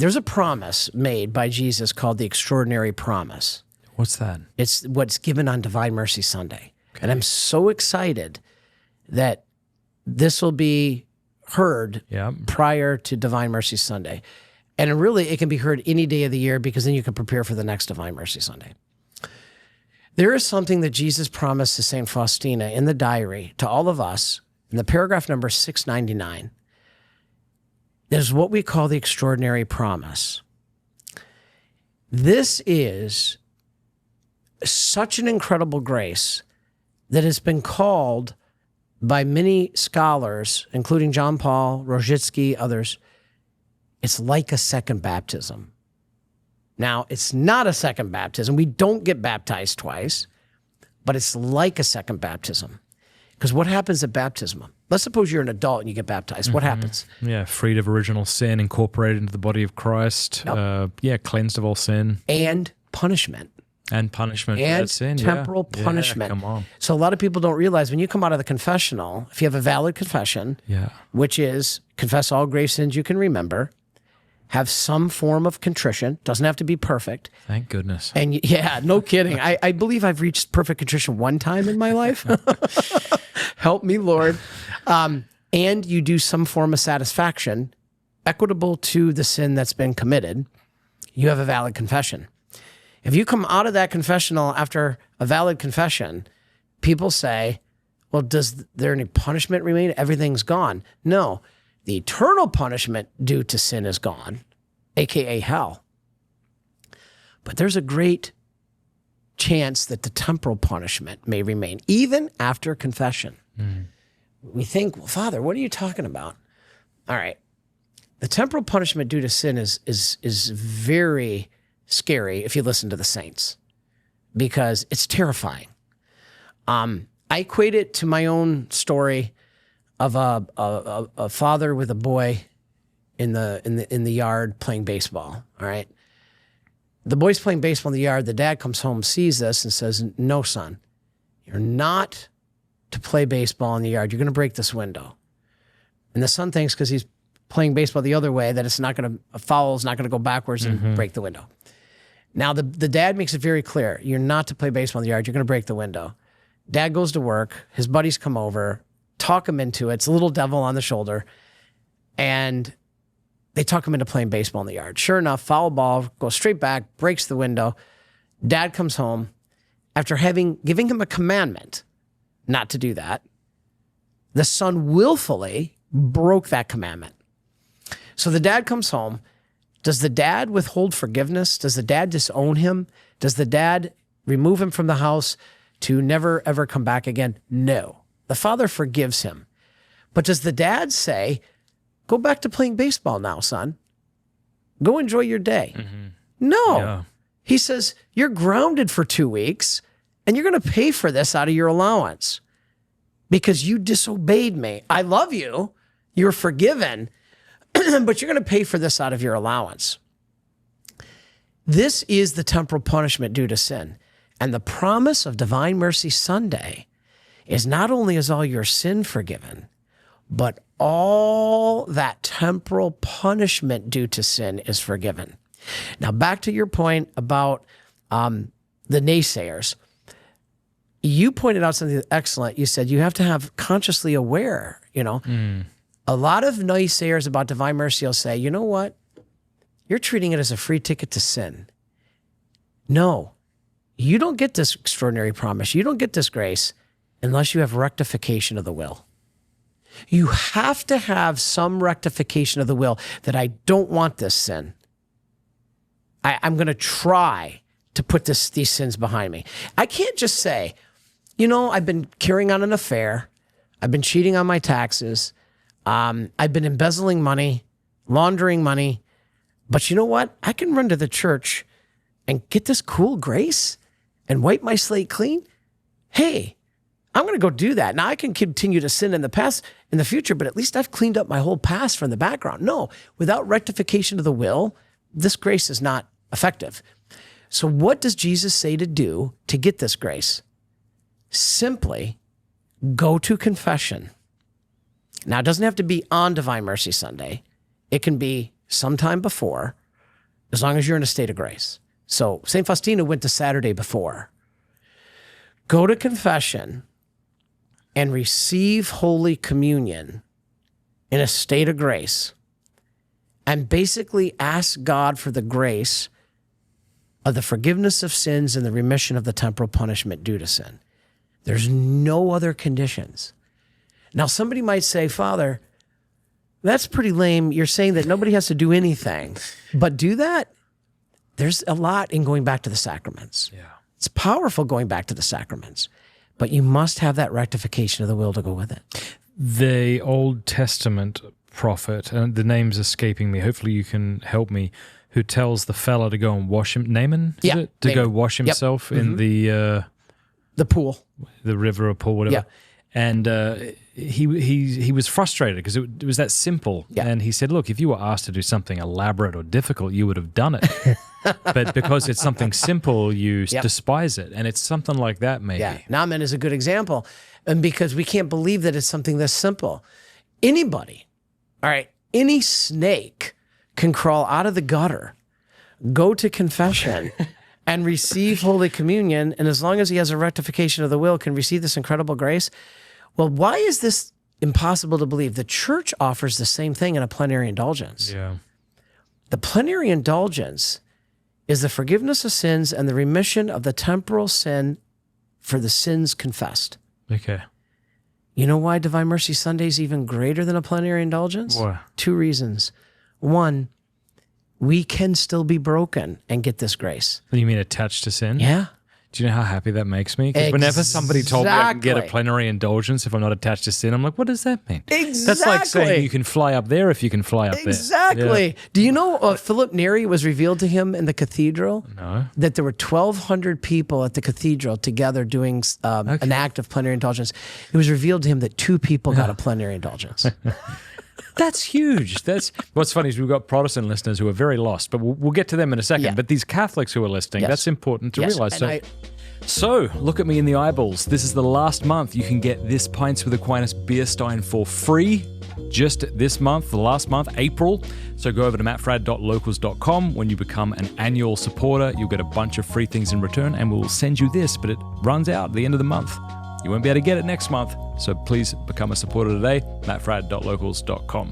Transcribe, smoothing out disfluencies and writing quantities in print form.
there's a promise made by Jesus called the extraordinary promise. What's that? It's what's given on Divine Mercy Sunday. Okay. And I'm so excited that this will be heard prior to Divine Mercy Sunday. And really, it can be heard any day of the year because then you can prepare for the next Divine Mercy Sunday. There is something that Jesus promised to St. Faustina in the diary to all of us in the paragraph number 699. There's what we call the extraordinary promise. This is such an incredible grace that has been called by many scholars, including John Paul, Rojitsky, others, it's like a second baptism. Now, it's not a second baptism. We don't get baptized twice, but it's like a second baptism. Because what happens at baptism? Let's suppose you're an adult and you get baptized. What happens? Yeah, freed of original sin, incorporated into the body of Christ. Yep. Cleansed of all sin. And punishment. And punishment for and that sin. Temporal punishment. Come on. So a lot of people don't realize when you come out of the confessional, if you have a valid confession, which is confess all grave sins you can remember, have some form of contrition, doesn't have to be perfect. Thank goodness. And no kidding. I believe I've reached perfect contrition one time in my life. Help me, Lord. And you do some form of satisfaction equitable to the sin that's been committed. You have a valid confession. If you come out of that confessional after a valid confession, people say, well, does there any punishment remain? Everything's gone. No, the eternal punishment due to sin is gone, aka hell. But there's a great chance that the temporal punishment may remain, even after confession. We think, well, Father, what are you talking about? All right. The temporal punishment due to sin is very scary if you listen to the saints, because it's terrifying. I equate it to my own story of a father with a boy in the yard playing baseball. All right, the boy's playing baseball in the yard. The dad comes home, sees this, and says, "No, son, you're not to play baseball in the yard. You're going to break this window." And the son thinks because he's playing baseball the other way that a foul is not going to go backwards and break the window. Now, the dad makes it very clear. You're not to play baseball in the yard. You're going to break the window. Dad goes to work. His buddies come over, talk him into it. It's a little devil on the shoulder. And they talk him into playing baseball in the yard. Sure enough, foul ball, goes straight back, breaks the window. Dad comes home after giving him a commandment not to do that. The son willfully broke that commandment. So the dad comes home. Does the dad withhold forgiveness? Does the dad disown him? Does the dad remove him from the house to never, ever come back again? No. The father forgives him. But does the dad say, go back to playing baseball now, son? Go enjoy your day. No. Yeah. He says, you're grounded for 2 weeks, and you're going to pay for this out of your allowance because you disobeyed me. I love you. You're forgiven. But you're going to pay for this out of your allowance. This is the temporal punishment due to sin. And the promise of Divine Mercy Sunday is not only is all your sin forgiven, but all that temporal punishment due to sin is forgiven. Now, back to your point about the naysayers. You pointed out something excellent. You said you have to have consciously aware, A lot of naysayers about Divine Mercy will say, you know what? You're treating it as a free ticket to sin. No, you don't get this extraordinary promise. You don't get this grace unless you have rectification of the will. You have to have some rectification of the will that I don't want this sin. I'm going to try to put these sins behind me. I can't just say, I've been carrying on an affair. I've been cheating on my taxes. I've been embezzling money, laundering money, but you know what? I can run to the church and get this cool grace and wipe my slate clean. Hey, I'm going to go do that. Now I can continue to sin in the future, but at least I've cleaned up my whole past from the background. No, without rectification of the will, this grace is not effective. So what does Jesus say to do to get this grace? Simply go to confession. Now, it doesn't have to be on Divine Mercy Sunday. It can be sometime before, as long as you're in a state of grace. So St. Faustina went to Saturday before. Go to confession and receive Holy Communion in a state of grace and basically ask God for the grace of the forgiveness of sins and the remission of the temporal punishment due to sin. There's no other conditions. Now, somebody might say, Father, that's pretty lame. You're saying that nobody has to do anything, but do that? There's a lot in going back to the sacraments. Yeah. It's powerful going back to the sacraments, but you must have that rectification of the will to go with it. The Old Testament prophet, and the name's escaping me, hopefully you can help me, who tells the fella to go and wash him, Naaman, is it? To Naaman. go wash himself in the pool. The river or pool, whatever. Yeah. And he was frustrated because it was that simple. Yeah. And he said, look, if you were asked to do something elaborate or difficult, you would have done it. But because it's something simple, you despise it. And it's something like that, maybe. Yeah, Naaman is a good example. And because we can't believe that it's something this simple. Anybody, all right, any snake can crawl out of the gutter, go to confession, and receive Holy Communion, and as long as he has a rectification of the will, can receive this incredible grace. Well, why is this impossible to believe? The church offers the same thing in a plenary indulgence. Yeah. The plenary indulgence is the forgiveness of sins and the remission of the temporal sin for the sins confessed. Okay. You know why Divine Mercy Sunday is even greater than a plenary indulgence? Why? 2 reasons. 1, we can still be broken and get this grace. You mean attached to sin? Yeah. Do you know how happy that makes me? Because whenever somebody told me I can get a plenary indulgence if I'm not attached to sin, I'm like, what does that mean? Exactly. That's like saying you can fly up there if you can fly up there. Exactly. Yeah. Do you know Philip Neri was revealed to him in the cathedral? No. That there were 1,200 people at the cathedral together doing an act of plenary indulgence. It was revealed to him that 2 people got a plenary indulgence. That's huge. That's what's funny is we've got Protestant listeners who are very lost, but we'll get to them in a second. Yeah. But these Catholics who are listening, that's important to realize. And So look at me in the eyeballs. This is the last month you can get this Pints with Aquinas beer stein for free. Just this month, the last month, April. So go over to mattfradd.locals.com. When you become an annual supporter, you'll get a bunch of free things in return, and we'll send you this, but it runs out at the end of the month. You won't be able to get it next month. So please become a supporter today, mattfradd.locals.com.